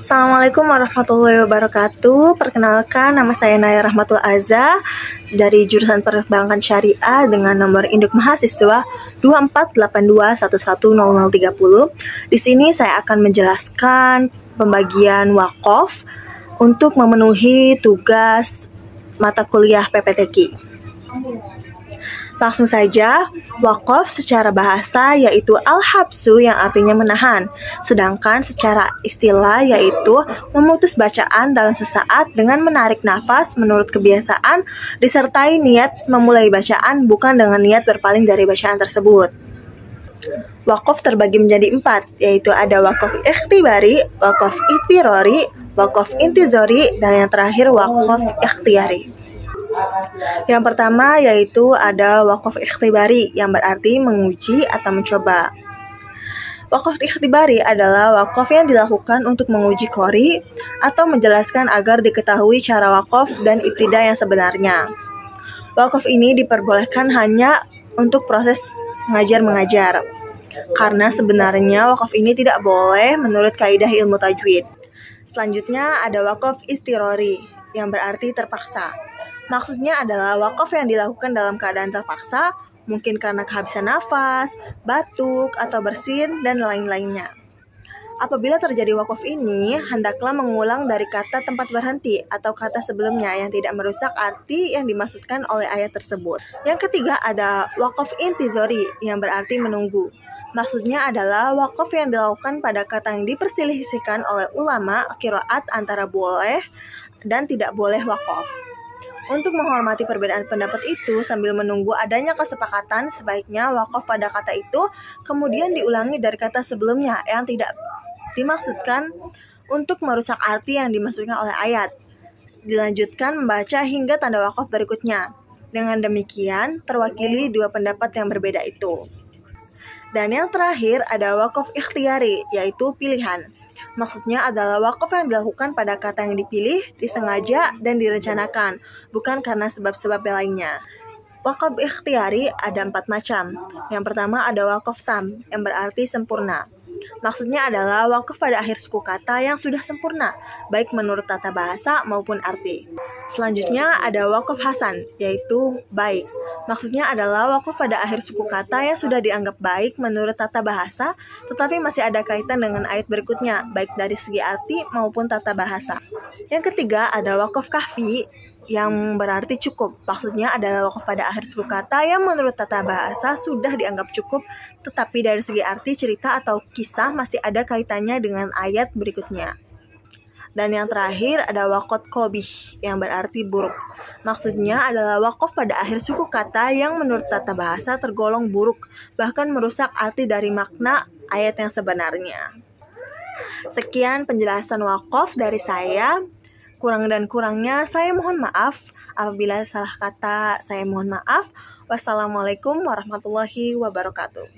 Assalamualaikum warahmatullahi wabarakatuh. Perkenalkan, nama saya Naya Rahmatul Azza dari jurusan Perbankan Syariah dengan nomor induk mahasiswa 2482110030. Di sini saya akan menjelaskan pembagian wakaf untuk memenuhi tugas mata kuliah PPTQ. Langsung saja, wakaf secara bahasa yaitu al-habsu yang artinya menahan, sedangkan secara istilah yaitu memutus bacaan dalam sesaat dengan menarik nafas menurut kebiasaan disertai niat memulai bacaan bukan dengan niat berpaling dari bacaan tersebut. Wakaf terbagi menjadi 4, yaitu ada wakaf ikhtibari, wakaf ittirori, wakaf intizori, dan yang terakhir wakaf ikhtiyari. Yang pertama yaitu ada wakaf ikhtibari yang berarti menguji atau mencoba. Wakaf ikhtibari adalah wakaf yang dilakukan untuk menguji qori atau menjelaskan agar diketahui cara wakaf dan ibtidah yang sebenarnya. Wakaf ini diperbolehkan hanya untuk proses mengajar-mengajar, karena sebenarnya wakaf ini tidak boleh menurut kaidah ilmu tajwid. Selanjutnya ada wakaf istirori yang berarti terpaksa. Maksudnya adalah wakaf yang dilakukan dalam keadaan terpaksa, mungkin karena kehabisan nafas, batuk, atau bersin, dan lain-lainnya. Apabila terjadi wakaf ini, hendaklah mengulang dari kata tempat berhenti atau kata sebelumnya yang tidak merusak arti yang dimaksudkan oleh ayat tersebut. Yang ketiga ada wakaf intizori yang berarti menunggu. Maksudnya adalah wakaf yang dilakukan pada kata yang diperselisihkan oleh ulama qiraat antara boleh dan tidak boleh wakaf. Untuk menghormati perbedaan pendapat itu sambil menunggu adanya kesepakatan, sebaiknya wakaf pada kata itu kemudian diulangi dari kata sebelumnya yang tidak dimaksudkan untuk merusak arti yang dimaksudkan oleh ayat. Dilanjutkan membaca hingga tanda wakaf berikutnya. Dengan demikian terwakili dua pendapat yang berbeda itu. Dan yang terakhir ada wakaf ikhtiyari, yaitu pilihan. Maksudnya adalah wakaf yang dilakukan pada kata yang dipilih, disengaja, dan direncanakan, bukan karena sebab-sebab lainnya. Wakaf ikhtiyari ada 4 macam. Yang pertama ada wakaf tam, yang berarti sempurna. Maksudnya adalah wakaf pada akhir suku kata yang sudah sempurna, baik menurut tata bahasa maupun arti. Selanjutnya ada wakaf hasan, yaitu baik. Maksudnya adalah wakaf pada akhir suku kata yang sudah dianggap baik menurut tata bahasa, tetapi masih ada kaitan dengan ayat berikutnya, baik dari segi arti maupun tata bahasa. Yang ketiga ada wakaf kahfi, yang berarti cukup. Maksudnya adalah wakaf pada akhir suku kata yang menurut tata bahasa sudah dianggap cukup, tetapi dari segi arti cerita atau kisah masih ada kaitannya dengan ayat berikutnya. Dan yang terakhir ada wakaf qobih, yang berarti buruk. Maksudnya adalah wakaf pada akhir suku kata yang menurut tata bahasa tergolong buruk, bahkan merusak arti dari makna ayat yang sebenarnya. Sekian penjelasan wakaf dari saya. Kurang dan kurangnya saya mohon maaf. Apabila salah kata saya mohon maaf. Wassalamualaikum warahmatullahi wabarakatuh.